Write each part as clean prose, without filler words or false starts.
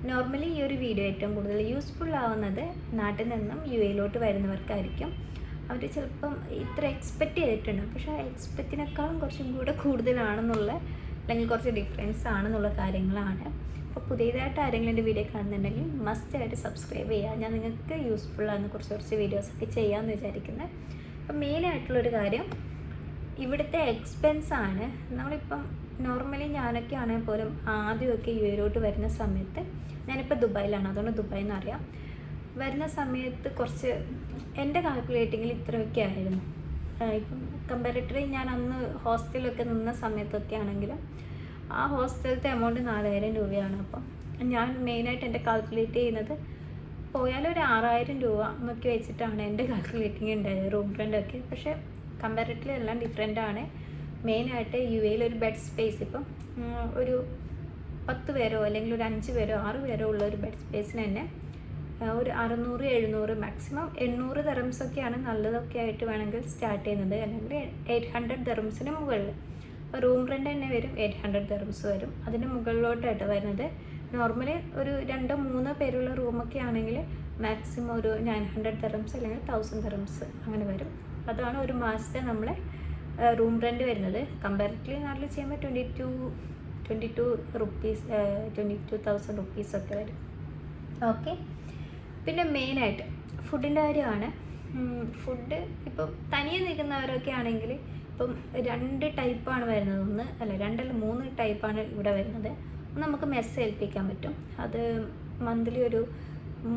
Normally ഈ ഒരു video ഏറ്റവും കൂടുതൽ യൂസ്ഫുൾ ആവുന്നത് നാട്ടിൽ നിന്നും UAE വരുന്നവർക്കായിരിക്കും. അവർ ചിലപ്പം ഇത്ര എക്സ്പെക്റ്റ് ചെയ്തിട്ടുണ്ട്, പക്ഷേ ആ എക്സ്പെക്റ്റിനേക്കാളും കുറച്ചും കൂടെ കൂടുതലാണെന്നുള്ള, അല്ലെങ്കിൽ കുറച്ച് ഡിഫറൻസ് ആണെന്നുള്ള കാര്യങ്ങളാണ്. അപ്പോൾ പുതിയതായിട്ട് ആരെങ്കിലും എൻ്റെ വീഡിയോ കാണുന്നുണ്ടെങ്കിൽ മസ്റ്റായിട്ട് സബ്സ്ക്രൈബ് ചെയ്യുക. ഞാൻ നിങ്ങൾക്ക് യൂസ്ഫുൾ ആകുന്ന കുറച്ച് വീഡിയോസൊക്കെ ചെയ്യാമെന്ന് വിചാരിക്കുന്നത്. അപ്പം മെയിനായിട്ടുള്ളൊരു കാര്യം ഇവിടുത്തെ എക്സ്പെൻസാണ്. നമ്മളിപ്പം നോർമലി ഞാനൊക്കെ ആണെങ്കിൽ പോലും ആദ്യമൊക്കെ UAE വരുന്ന സമയത്ത്, ഞാനിപ്പോൾ ദുബായിലാണ്, അതുകൊണ്ട് ദുബായിൽ നിന്ന് അറിയാം, വരുന്ന സമയത്ത് കുറച്ച് എൻ്റെ കാൽക്കുലേറ്റിങ്ങിൽ ഇത്രയൊക്കെ ആയിരുന്നു. ഇപ്പം കമ്പാരിറ്ററി ഞാൻ അന്ന് ഹോസ്റ്റലിലൊക്കെ നിന്ന സമയത്തൊക്കെ ആണെങ്കിലും ആ ഹോസ്റ്റലത്തെ എമൗണ്ട് 4000 രൂപയാണ്. അപ്പം ഞാൻ മെയിനായിട്ട് എൻ്റെ കാൽക്കുലേറ്റ് ചെയ്യുന്നത് പോയാലും ഒരു 6000 രൂപ എന്നൊക്കെ വെച്ചിട്ടാണ് എൻ്റെ കാൽക്കുലേറ്റിങ് ഉണ്ടായത്, റൂം റെൻ്റൊക്കെ. പക്ഷേ കമ്പാരിറ്റീവ്ലി എല്ലാം ഡിഫറെൻ്റ് ആണ്. മെയിനായിട്ട് UAE ഒരു ബെഡ് സ്പേസ് ഇപ്പം ഒരു 10 പേരോ അല്ലെങ്കിൽ ഒരു 5 പേരോ 6 പേരോ ഉള്ള ഒരു ബെഡ് സ്പേസിന് തന്നെ ഒരു 600-700 മാക്സിമം 800 ദിർഹംസൊക്കെയാണ് നല്ലതൊക്കെ ആയിട്ട് വേണമെങ്കിൽ സ്റ്റാർട്ട് ചെയ്യുന്നത്, അല്ലെങ്കിൽ 800 ദിർഹംസിന് മുകളിൽ. അപ്പോൾ റൂം റെൻ്റ് തന്നെ വരും 800 ദിർഹംസ് വരും. അതിന് മുകളിലോട്ടായിട്ട് വരുന്നത് നോർമലി ഒരു 2-3 പേരുള്ള റൂമൊക്കെ ആണെങ്കിൽ മാക്സിമം ഒരു 900 ദിർഹംസ് അല്ലെങ്കിൽ 1000 ദിർഹംസ് അങ്ങനെ വരും. അതാണ് ഒരു മാസത്തെ നമ്മളെ റൂം റെൻ്റ് വരുന്നത്. കമ്പാരിറ്റീവ്ലി നാട്ടിൽ ചെയ്യുമ്പോൾ 22,000 റുപ്പീസൊക്കെ വരും. ഓക്കെ, പിന്നെ മെയിനായിട്ട് ഫുഡിൻ്റെ കാര്യമാണ്. ഫുഡ് ഇപ്പം തനിയെ നിൽക്കുന്നവരൊക്കെ ആണെങ്കിൽ ഇപ്പം 2 ടൈപ്പാണ് വരുന്നത്. 3 ടൈപ്പാണ് ഇവിടെ വരുന്നത്. ഒന്ന് നമുക്ക് മെസ്സ് ഏൽപ്പിക്കാൻ പറ്റും. അത് മന്ത്ലി ഒരു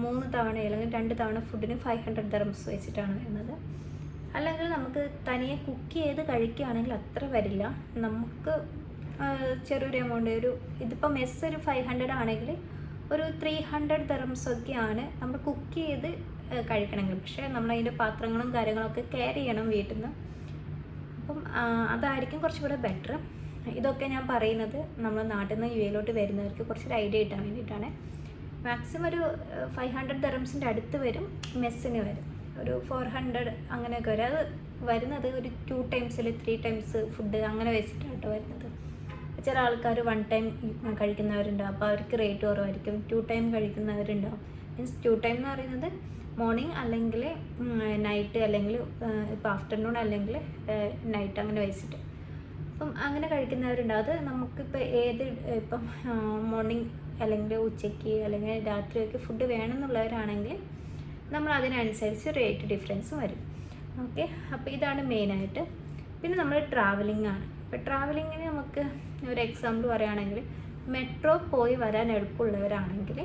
3 തവണ അല്ലെങ്കിൽ 2 തവണ ഫുഡിന് 500 ദിർഹംസ് വെച്ചിട്ടാണ് വരുന്നത്. അല്ലെങ്കിൽ നമുക്ക് തനിയെ കുക്ക് ചെയ്ത് കഴിക്കുകയാണെങ്കിൽ അത്ര വരില്ല. നമുക്ക് ചെറിയൊരു എമൗണ്ട്, ഇതിപ്പോൾ മെസ്സ് ഒരു 500 ആണെങ്കിൽ ഒരു 300 ദിർഹംസൊക്കെയാണ് നമ്മൾ കുക്ക് ചെയ്ത് കഴിക്കണമെങ്കിൽ. പക്ഷേ നമ്മളതിൻ്റെ പാത്രങ്ങളും കാര്യങ്ങളൊക്കെ കെയർ ചെയ്യണം വീട്ടിൽ നിന്ന്. അപ്പം അതായിരിക്കും കുറച്ചുകൂടെ ബെറ്റർ. ഇതൊക്കെ ഞാൻ പറയുന്നത് നമ്മൾ നാട്ടിൽ നിന്ന് UAE വരുന്നവർക്ക് കുറച്ചൊരു ഐഡിയ കിട്ടാൻ വേണ്ടിയിട്ടാണ്. മാക്സിമം ഒരു 500 ദിർഹംസിൻ്റെ അടുത്ത് വരും മെസ്സിന് വരും. ഒരു 400 അങ്ങനെയൊക്കെ വരും. അത് വരുന്നത് ഒരു 2 ടൈംസിൽ 3 ടൈംസ് ഫുഡ് അങ്ങനെ വെച്ചിട്ടാണ് വരുന്നത്. ചില ആൾക്കാർ 1 ടൈം കഴിക്കുന്നവരുണ്ടാവും, അപ്പോൾ അവർക്ക് റേറ്റ് കുറവായിരിക്കും. 2 ടൈം കഴിക്കുന്നവരുണ്ടാവും. മീൻസ് 2 ടൈം എന്ന് പറയുന്നത് മോർണിംഗ് അല്ലെങ്കിൽ നൈറ്റ്, അല്ലെങ്കിൽ ഇപ്പോൾ ആഫ്റ്റർനൂൺ അല്ലെങ്കിൽ നൈറ്റ് അങ്ങനെ വെച്ചിട്ട്. അപ്പം അങ്ങനെ കഴിക്കുന്നവരുണ്ടാവും. അത് നമുക്കിപ്പോൾ ഇപ്പം മോർണിംഗ് അല്ലെങ്കിൽ ഉച്ചയ്ക്ക് അല്ലെങ്കിൽ രാത്രിയൊക്കെ ഫുഡ് വേണമെന്നുള്ളവരാണെങ്കിൽ നമ്മൾ അതിനനുസരിച്ച് റേറ്റ് ഡിഫറൻസ് വരും. ഓക്കെ, അപ്പോൾ ഇതാണ് മെയിനായിട്ട്. പിന്നെ നമ്മൾ ട്രാവലിംഗ് ആണ്. ഇപ്പോൾ ട്രാവലിങ്ങിന് നമുക്ക് ഒരു എക്സാമ്പിൾ പറയുകയാണെങ്കിൽ, മെട്രോ പോയി വരാൻ എളുപ്പമുള്ളവരാണെങ്കിൽ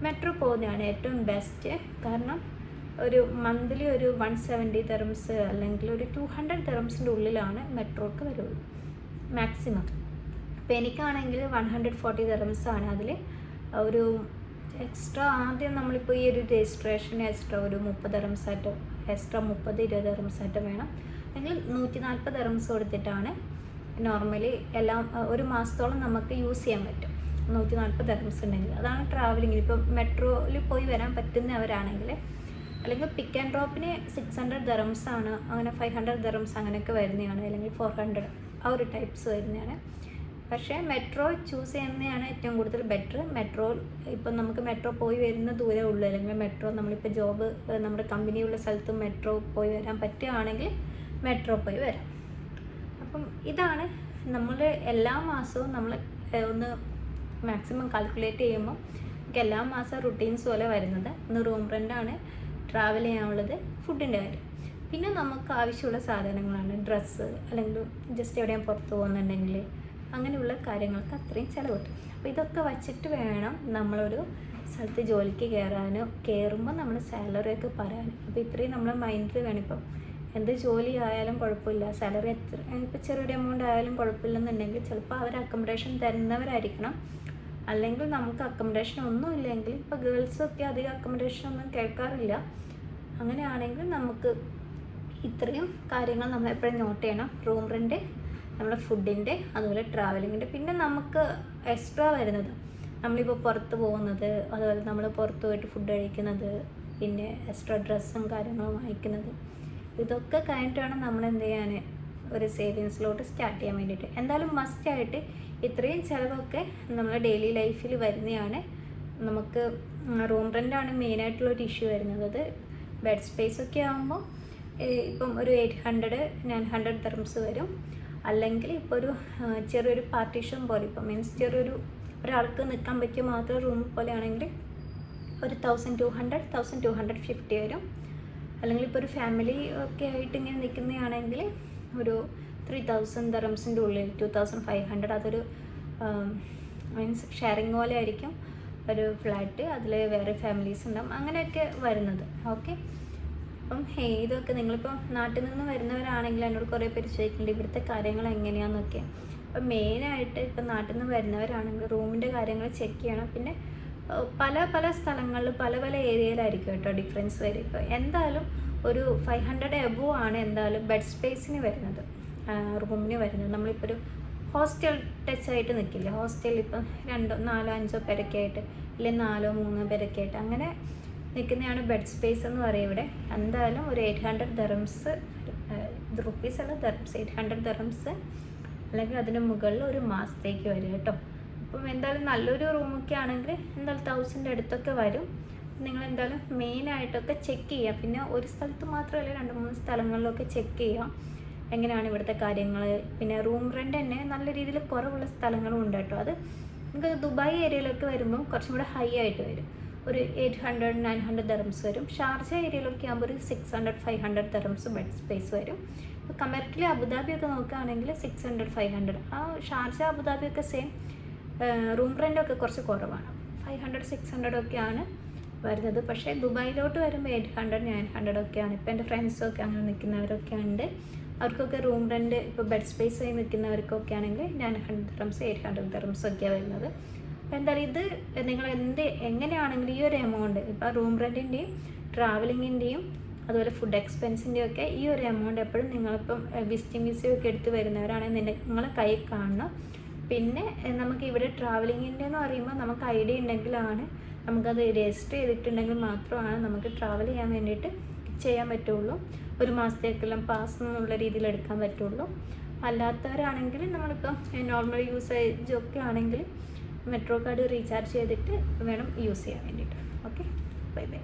മെട്രോ പോകുന്നതാണ് ഏറ്റവും ബെസ്റ്റ്. കാരണം ഒരു മന്ത്ലി ഒരു 170 ദിർഹംസ് അല്ലെങ്കിൽ ഒരു 200 ദിർഹംസിൻ്റെ ഉള്ളിലാണ് മെട്രോക്ക് വരുള്ളൂ മാക്സിമം. അപ്പോൾ എനിക്കാണെങ്കിൽ 140 ദിർഹംസാണ്. അതിൽ ഒരു എക്സ്ട്രാ ആദ്യം നമ്മളിപ്പോൾ ഈ ഒരു രജിസ്ട്രേഷന് എക്സ്ട്രാ ഒരു 30 ദിർഹംസായിട്ട്, എക്സ്ട്രാ 30-20 ദിർഹംസായിട്ട് വേണം, അല്ലെങ്കിൽ 140 ദിർഹംസ് കൊടുത്തിട്ടാണ് നോർമലി എല്ലാം ഒരു മാസത്തോളം നമുക്ക് യൂസ് ചെയ്യാൻ പറ്റും. 140 ദിർഹംസ് ഉണ്ടെങ്കിൽ അതാണ് ട്രാവലിങ്ങിന്. ഇപ്പം മെട്രോയിൽ പോയി വരാൻ പറ്റുന്നവരാണെങ്കിൽ, അല്ലെങ്കിൽ പിക്ക് ആൻഡ് ഡ്രോപ്പിന് 600 ദിർഹംസാണ്, അങ്ങനെ 500 ദിർഹംസ് അങ്ങനെയൊക്കെ വരുന്നതാണ്, അല്ലെങ്കിൽ 400 ആ ഒരു ടൈപ്സ് വരുന്നതാണ്. പക്ഷേ മെട്രോ ചൂസ് ചെയ്യുന്നതാണ് ഏറ്റവും കൂടുതൽ ബെറ്റർ. മെട്രോ ഇപ്പം നമുക്ക് മെട്രോ പോയി വരുന്ന ദൂരമേ ഉള്ളൂ, അല്ലെങ്കിൽ മെട്രോ നമ്മളിപ്പോൾ ജോബ് നമ്മുടെ കമ്പനിയുള്ള സ്ഥലത്ത് മെട്രോ പോയി വരാൻ പറ്റുകയാണെങ്കിൽ മെട്രോ പോയി വരാം. അപ്പം ഇതാണ് നമ്മൾ എല്ലാ മാസവും നമ്മൾ ഒന്ന് മാക്സിമം കാൽക്കുലേറ്റ് ചെയ്യുമ്പോൾ നമുക്ക് എല്ലാ മാസവും റുട്ടീൻസ് പോലെ വരുന്നത്. ഒന്ന് റൂം റെൻ്റാണ്, ട്രാവൽ ചെയ്യാനുള്ളത്, ഫുഡിൻ്റെ കാര്യം. പിന്നെ നമുക്ക് ആവശ്യമുള്ള സാധനങ്ങളാണ് ഡ്രസ്സ്, അല്ലെങ്കിൽ ജസ്റ്റ് എവിടെയും പുറത്ത് പോകുന്നുണ്ടെങ്കിൽ അങ്ങനെയുള്ള കാര്യങ്ങൾക്ക് അത്രയും ചിലവ് കിട്ടും. അപ്പോൾ ഇതൊക്കെ വച്ചിട്ട് വേണം നമ്മളൊരു സ്ഥലത്ത് ജോലിക്ക് കയറുമ്പോൾ നമ്മൾ സാലറിയൊക്കെ പറയാനും. അപ്പോൾ ഇത്രയും നമ്മൾ മൈൻഡിൽ വേണം. ഇപ്പം എന്ത് ജോലി ആയാലും കുഴപ്പമില്ല, സാലറി ഇപ്പോൾ ചെറിയൊരു എമൗണ്ട് ആയാലും കുഴപ്പമില്ലെന്നുണ്ടെങ്കിൽ ചിലപ്പോൾ അവർ അക്കോമഡേഷൻ തരുന്നവരായിരിക്കണം. അല്ലെങ്കിൽ നമുക്ക് അക്കോമഡേഷൻ ഒന്നും ഇല്ലെങ്കിൽ, ഇപ്പോൾ ഗേൾസൊക്കെ അധികം അക്കോമഡേഷൻ ഒന്നും കേൾക്കാറില്ല. അങ്ങനെയാണെങ്കിൽ നമുക്ക് ഇത്രയും കാര്യങ്ങൾ നമ്മൾ എപ്പോഴും നോട്ട് ചെയ്യണം. റൂം റെൻ്റ്, നമ്മുടെ ഫുഡിൻ്റെ, അതുപോലെ ട്രാവലിങ്ങിൻ്റെ. പിന്നെ നമുക്ക് എക്സ്ട്രാ വരുന്നത് നമ്മളിപ്പോൾ പുറത്ത് പോകുന്നത്, അതുപോലെ നമ്മൾ പുറത്ത് പോയിട്ട് ഫുഡ് കഴിക്കുന്നത്, പിന്നെ എക്സ്ട്രാ ഡ്രസ്സും കാര്യങ്ങളും വാങ്ങിക്കുന്നത്, ഇതൊക്കെ കഴിഞ്ഞിട്ടാണ് നമ്മൾ എന്ത് ചെയ്യാൻ ഒരു സേവിങ്സിലോട്ട് സ്റ്റാർട്ട് ചെയ്യാൻ വേണ്ടിയിട്ട്. എന്തായാലും മസ്റ്റായിട്ട് ഇത്രയും ചിലവൊക്കെ നമ്മൾ ഡെയിലി ലൈഫിൽ വരുന്നതാണ്. നമുക്ക് റൂം റെൻ്റാണ് മെയിനായിട്ടുള്ളൊരു ഇഷ്യൂ വരുന്നത്. അത് ബെഡ് സ്പേസ് ഒക്കെ ആകുമ്പോൾ ഇപ്പം ഒരു 800-900 ദിർഹംസ് വരും. അല്ലെങ്കിൽ ഇപ്പോൾ ഒരു ചെറിയൊരു പാർട്ടീഷൻ പോലെ, ഇപ്പം മീൻസ് ചെറിയൊരു ഒരാൾക്ക് നിൽക്കാൻ പറ്റിയ മാത്രം റൂം പോലെ ആണെങ്കിൽ ഒരു 1200-1250 വരും. അല്ലെങ്കിൽ ഇപ്പോൾ ഒരു ഫാമിലി ഒക്കെ ആയിട്ട് ഇങ്ങനെ നിൽക്കുന്നതാണെങ്കിൽ ഒരു 3000 ദിർഹംസിൻ്റെ ഉള്ളിൽ 2500. അതൊരു മീൻസ് ഷെയറിങ് പോലെ ആയിരിക്കും ഒരു ഫ്ലാറ്റ്, അതിൽ വേറെ ഫാമിലീസ് ഉണ്ടാവും, അങ്ങനെയൊക്കെ വരുന്നത്. ഓക്കെ, അപ്പം ഇതൊക്കെ നിങ്ങളിപ്പോൾ നാട്ടിൽ നിന്ന് വരുന്നവരാണെങ്കിൽ എന്നോട് കുറേ പേര് ചോദിക്കുന്നുണ്ട് ഇവിടുത്തെ കാര്യങ്ങൾ എങ്ങനെയാണെന്നൊക്കെ. അപ്പം മെയിനായിട്ട് ഇപ്പം നാട്ടിൽ നിന്ന് വരുന്നവരാണെങ്കിൽ റൂമിൻ്റെ കാര്യങ്ങൾ ചെക്ക് ചെയ്യണം. പിന്നെ പല സ്ഥലങ്ങളിൽ പല ഏരിയയിലായിരിക്കും കേട്ടോ ഡിഫറൻസ് വരും. ഇപ്പോൾ എന്തായാലും ഒരു 500 എബോവ് ആണ് എന്തായാലും ബെഡ് സ്പേസിന് വരുന്നത്, റൂമിന് വരുന്നത്. നമ്മളിപ്പോൾ ഒരു ഹോസ്റ്റൽ ടച്ചായിട്ട് നിൽക്കില്ല, ഹോസ്റ്റലിൽ ഇപ്പം 2-4-5 പേരൊക്കെ ആയിട്ട്, അല്ലെങ്കിൽ 4-3 പേരൊക്കെ ആയിട്ട് അങ്ങനെ നിൽക്കുന്നതാണ് ബെഡ് സ്പേസ് എന്ന് പറയും ഇവിടെ. എന്തായാലും ഒരു 800 ദിർഹംസ്, റുപ്പീസ് അല്ല ദിർഹംസ്, 800 ദിർഹംസ് അല്ലെങ്കിൽ അതിന് മുകളിൽ ഒരു മാസത്തേക്ക് വരും കേട്ടോ. അപ്പം എന്തായാലും നല്ലൊരു റൂമൊക്കെ ആണെങ്കിൽ എന്തായാലും 1000 അടുത്തൊക്കെ വരും. നിങ്ങൾ എന്തായാലും മെയിനായിട്ടൊക്കെ ചെക്ക് ചെയ്യുക. പിന്നെ ഒരു സ്ഥലത്ത് മാത്രമല്ല 2-3 സ്ഥലങ്ങളിലൊക്കെ ചെക്ക് ചെയ്യാം എങ്ങനെയാണ് ഇവിടുത്തെ കാര്യങ്ങൾ. പിന്നെ റൂം റെൻ്റ് തന്നെ നല്ല രീതിയിൽ കുറവുള്ള സ്ഥലങ്ങളും ഉണ്ട് കേട്ടോ. അത് നിങ്ങൾക്ക് ദുബായ് ഏരിയയിലൊക്കെ വരുമ്പോൾ കുറച്ചും കൂടെ ഹൈ ആയിട്ട് വരും, ഒരു 800-900 ദിർഹംസ് വരും. ഷാർജ ഏരിയയിലൊക്കെ ആകുമ്പോൾ ഒരു 600-500 ദിർഹംസ് ബെഡ് സ്പേസ് വരും. ഇപ്പോൾ കമ്പാരിറ്റീവ്ലി അബുദാബിയൊക്കെ നോക്കുകയാണെങ്കിൽ 600-500. ആ ഷാർജ അബുദാബിയൊക്കെ സെയിം റൂം റെൻ്റൊക്കെ കുറച്ച് കുറവാണ്, 500-600 ഒക്കെയാണ് വരുന്നത്. പക്ഷേ ദുബായിലോട്ട് വരുമ്പോൾ 800-900 ഒക്കെയാണ്. ഇപ്പോൾ എൻ്റെ ഫ്രണ്ട്സൊക്കെ അങ്ങനെ നിൽക്കുന്നവരൊക്കെ ഉണ്ട്, അവർക്കൊക്കെ റൂം റെൻ്റ് ഇപ്പോൾ ബെഡ് സ്പേസ് ആയി നിൽക്കുന്നവർക്കൊക്കെ ആണെങ്കിൽ 900 ദിർഹംസ് 800 ദിർഹംസ് ഒക്കെയാണ് വരുന്നത്. അപ്പോൾ എന്തായാലും ഇത് നിങ്ങൾ എങ്ങനെയാണെങ്കിലും ഈ ഒരു എമൗണ്ട്, ഇപ്പോൾ റൂം റെൻറ്റിൻ്റെയും ട്രാവലിങ്ങിൻ്റെയും അതുപോലെ ഫുഡ് എക്സ്പെൻസിൻ്റെയും ഒക്കെ ഈ ഒരു എമൗണ്ട് എപ്പോഴും നിങ്ങളിപ്പം വിസിറ്റിംഗ് വിസയൊക്കെ എടുത്ത് വരുന്നവരാണെങ്കിൽ നിങ്ങളെ കയ്യിൽ കാണണം. പിന്നെ നമുക്ക് ഇവിടെ ട്രാവലിങ്ങിൻ്റെ എന്ന് പറയുമ്പോൾ നമുക്ക് ഐഡിയ ഉണ്ടെങ്കിലാണ്, നമുക്കത് രജിസ്റ്റർ ചെയ്തിട്ടുണ്ടെങ്കിൽ മാത്രമാണ് നമുക്ക് ട്രാവൽ ചെയ്യാൻ വേണ്ടിയിട്ട് ചെയ്യാൻ പറ്റുള്ളൂ. ഒരു മാസത്തേക്കെല്ലാം പാസ് എന്നുള്ള രീതിയിൽ എടുക്കാൻ പറ്റുള്ളൂ. അല്ലാത്തവരാണെങ്കിൽ നമ്മളിപ്പോൾ നോർമൽ യൂസേജ് ഒക്കെ ആണെങ്കിൽ മെട്രോ കാർഡ് റീചാർജ് ചെയ്തിട്ട് വേണം യൂസ് ചെയ്യാൻ വേണ്ടിയിട്ട്. Okay, bye bye.